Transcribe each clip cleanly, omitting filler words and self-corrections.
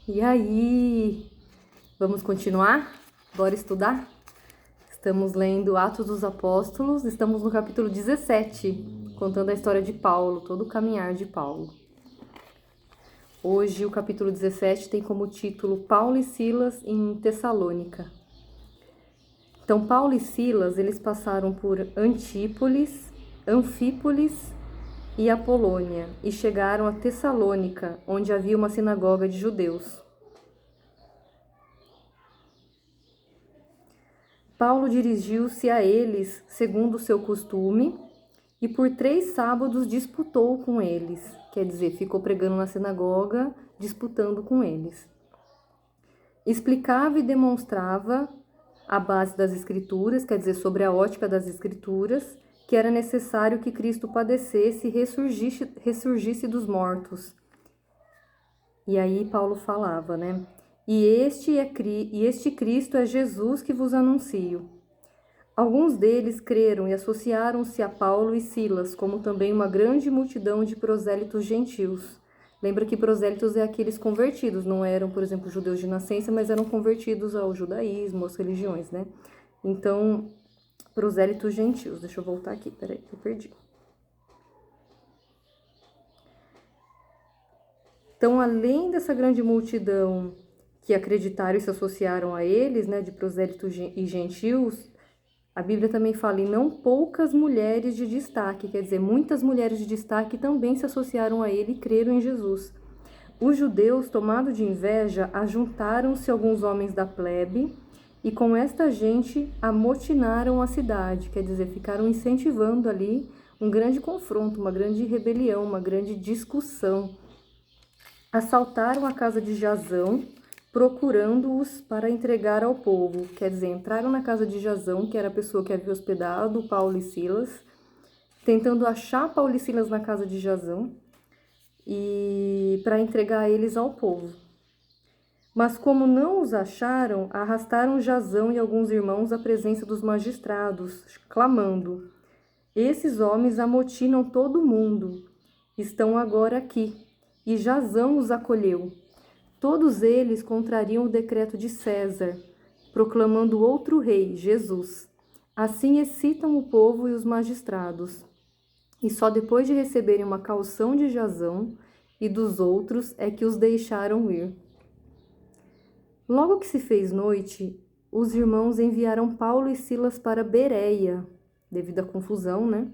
E aí? Vamos continuar? Bora estudar? Estamos lendo Atos dos Apóstolos, estamos no capítulo 17, contando a história de Paulo, todo o caminhar de Paulo. Hoje o capítulo 17 tem como título Paulo e Silas em Tessalônica. Então, Paulo e Silas, eles passaram por Anfípolis e Apolônia e chegaram a Tessalônica, onde havia uma sinagoga de judeus. Paulo dirigiu-se a eles segundo o seu costume e por 3 sábados disputou com eles, quer dizer, ficou pregando na sinagoga, disputando com eles. Explicava e demonstrava a base das Escrituras, quer dizer, sobre a ótica das Escrituras, que era necessário que Cristo padecesse e ressurgisse dos mortos. E aí Paulo falava, né? E este Cristo é Jesus que vos anuncio. Alguns deles creram e associaram-se a Paulo e Silas, como também uma grande multidão de prosélitos gentios. Lembra que prosélitos é aqueles convertidos, não eram, por exemplo, judeus de nascença, mas eram convertidos ao judaísmo, às religiões, né? Então, prosélitos gentios. Deixa eu voltar aqui, peraí, que eu perdi. Então, além dessa grande multidão que acreditaram e se associaram a eles, né, de prosélitos e gentios, a Bíblia também fala em não poucas mulheres de destaque, quer dizer, muitas mulheres de destaque também se associaram a ele e creram em Jesus. Os judeus, tomados de inveja, ajuntaram-se alguns homens da plebe e com esta gente amotinaram a cidade, quer dizer, ficaram incentivando ali um grande confronto, uma grande rebelião, uma grande discussão. Assaltaram a casa de Jasão, procurando-os para entregar ao povo. Quer dizer, entraram na casa de Jasão, que era a pessoa que havia hospedado Paulo e Silas, tentando achar Paulo e Silas na casa de Jasão e para entregar eles ao povo. Mas como não os acharam, arrastaram Jasão e alguns irmãos à presença dos magistrados, clamando: esses homens amotinam todo mundo, estão agora aqui, e Jasão os acolheu. Todos eles contrariam o decreto de César, proclamando outro rei, Jesus. Assim excitam o povo e os magistrados. E só depois de receberem uma caução de Jasão e dos outros é que os deixaram ir. Logo que se fez noite, os irmãos enviaram Paulo e Silas para Bereia, devido à confusão, né?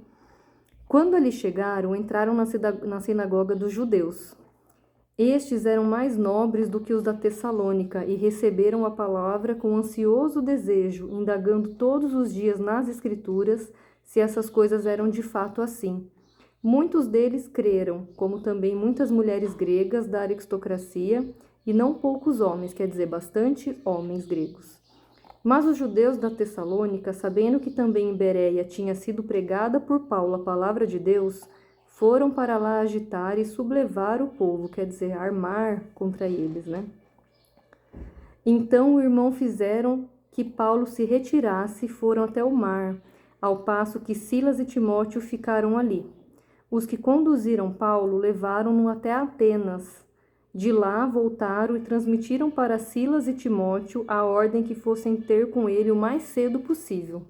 Quando ali chegaram, entraram na sinagoga dos judeus. Estes eram mais nobres do que os da Tessalônica e receberam a palavra com ansioso desejo, indagando todos os dias nas Escrituras se essas coisas eram de fato assim. Muitos deles creram, como também muitas mulheres gregas da aristocracia e não poucos homens, quer dizer, bastante homens gregos. Mas os judeus da Tessalônica, sabendo que também em Bereia tinha sido pregada por Paulo a palavra de Deus, foram para lá agitar e sublevar o povo, quer dizer, armar contra eles, né? Então o irmão fizeram que Paulo se retirasse e foram até o mar, ao passo que Silas e Timóteo ficaram ali. Os que conduziram Paulo levaram-no até Atenas. De lá voltaram e transmitiram para Silas e Timóteo a ordem que fossem ter com ele o mais cedo possível.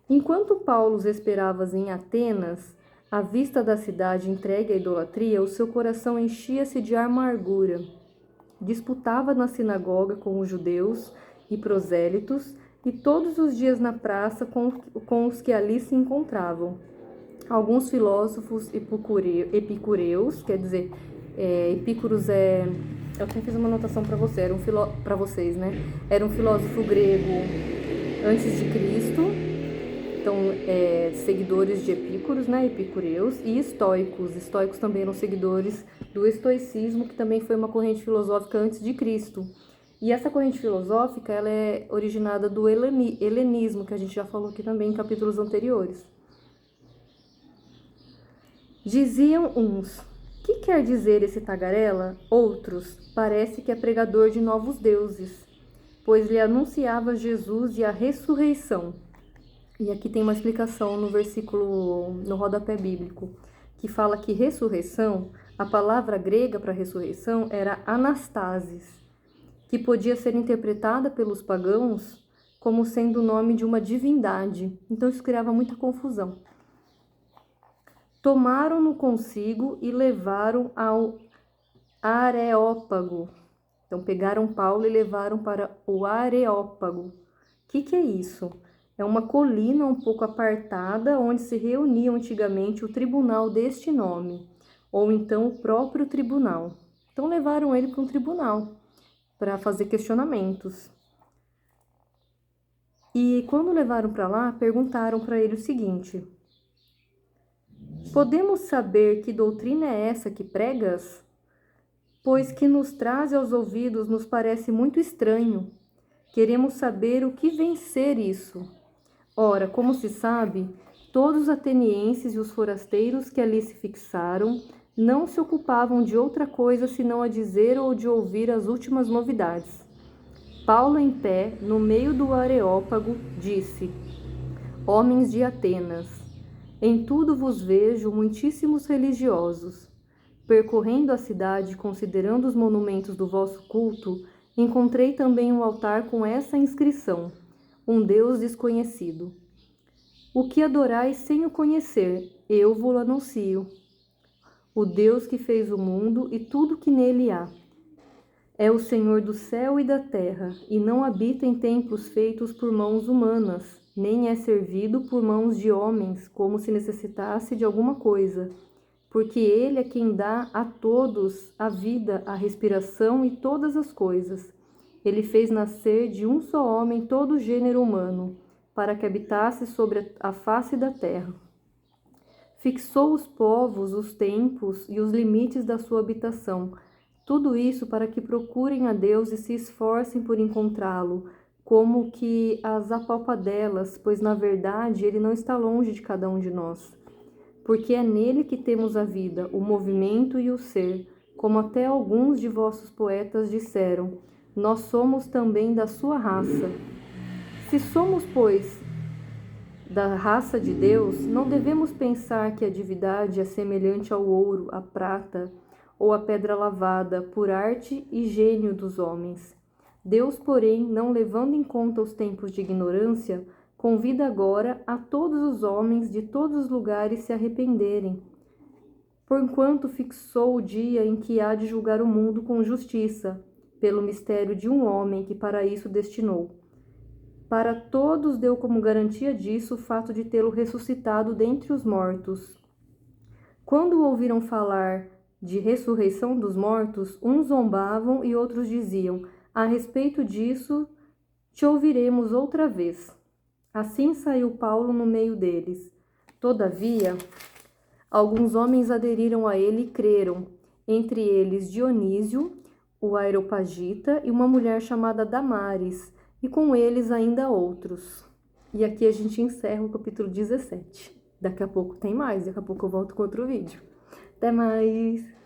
Enquanto Paulo os esperava em Atenas, à vista da cidade entregue à idolatria, o seu coração enchia-se de amargura. Disputava na sinagoga com os judeus e prosélitos, e todos os dias na praça com os que ali se encontravam. Alguns filósofos epicureus, quer dizer, Epícuros eu até fiz uma anotação para vocês, né? Era um filósofo grego antes de Cristo. Então, seguidores de Epícuros, né, epicureus, e estoicos. Estoicos também eram seguidores do estoicismo, que também foi uma corrente filosófica antes de Cristo. E essa corrente filosófica, ela é originada do helenismo, que a gente já falou aqui também em capítulos anteriores. Diziam uns: que quer dizer esse tagarela? Outros: parece que é pregador de novos deuses, pois lhe anunciava Jesus e a ressurreição. E aqui tem uma explicação no versículo, no rodapé bíblico, que fala que ressurreição A palavra grega para ressurreição era anastasis, que podia ser interpretada pelos pagãos como sendo o nome de uma divindade. Então isso criava muita confusão. Tomaram-no consigo e levaram ao Areópago. Então pegaram Paulo e levaram para o Areópago. O que é isso? É uma colina um pouco apartada onde se reunia antigamente o tribunal deste nome, ou então o próprio tribunal. Então levaram ele para um tribunal para fazer questionamentos. E quando levaram para lá, perguntaram para ele o seguinte: podemos saber que doutrina é essa que pregas? Pois que nos traz aos ouvidos nos parece muito estranho. Queremos saber o que vem ser isso. Ora, como se sabe, todos os atenienses e os forasteiros que ali se fixaram não se ocupavam de outra coisa senão a dizer ou de ouvir as últimas novidades. Paulo, em pé, no meio do Areópago, disse: homens de Atenas, em tudo vos vejo muitíssimos religiosos. Percorrendo a cidade, considerando os monumentos do vosso culto, encontrei também um altar com essa inscrição: um Deus desconhecido. O que adorais sem o conhecer, eu vos anuncio. O Deus que fez o mundo e tudo que nele há. É o Senhor do céu e da terra, e não habita em templos feitos por mãos humanas, nem é servido por mãos de homens, como se necessitasse de alguma coisa, porque ele é quem dá a todos a vida, a respiração e todas as coisas. Ele fez nascer de um só homem todo o gênero humano, para que habitasse sobre a face da terra. Fixou os povos, os tempos e os limites da sua habitação, tudo isso para que procurem a Deus e se esforcem por encontrá-lo, como que as apalpadelas, pois na verdade ele não está longe de cada um de nós. Porque é nele que temos a vida, o movimento e o ser, como até alguns de vossos poetas disseram, nós somos também da sua raça. Se somos, pois, da raça de Deus, não devemos pensar que a divindade é semelhante ao ouro, à prata ou à pedra lavada por arte e gênio dos homens. Deus, porém, não levando em conta os tempos de ignorância, convida agora a todos os homens de todos os lugares se arrependerem, porquanto fixou o dia em que há de julgar o mundo com justiça, pelo mistério de um homem que para isso destinou. Para todos deu como garantia disso o fato de tê-lo ressuscitado dentre os mortos. Quando ouviram falar de ressurreição dos mortos, uns zombavam e outros diziam: a respeito disso, te ouviremos outra vez. Assim saiu Paulo no meio deles. Todavia, alguns homens aderiram a ele e creram, entre eles Dionísio, o Areopagita, e uma mulher chamada Damaris, e com eles ainda outros. E aqui a gente encerra o capítulo 17. Daqui a pouco tem mais, daqui a pouco eu volto com outro vídeo. Até mais!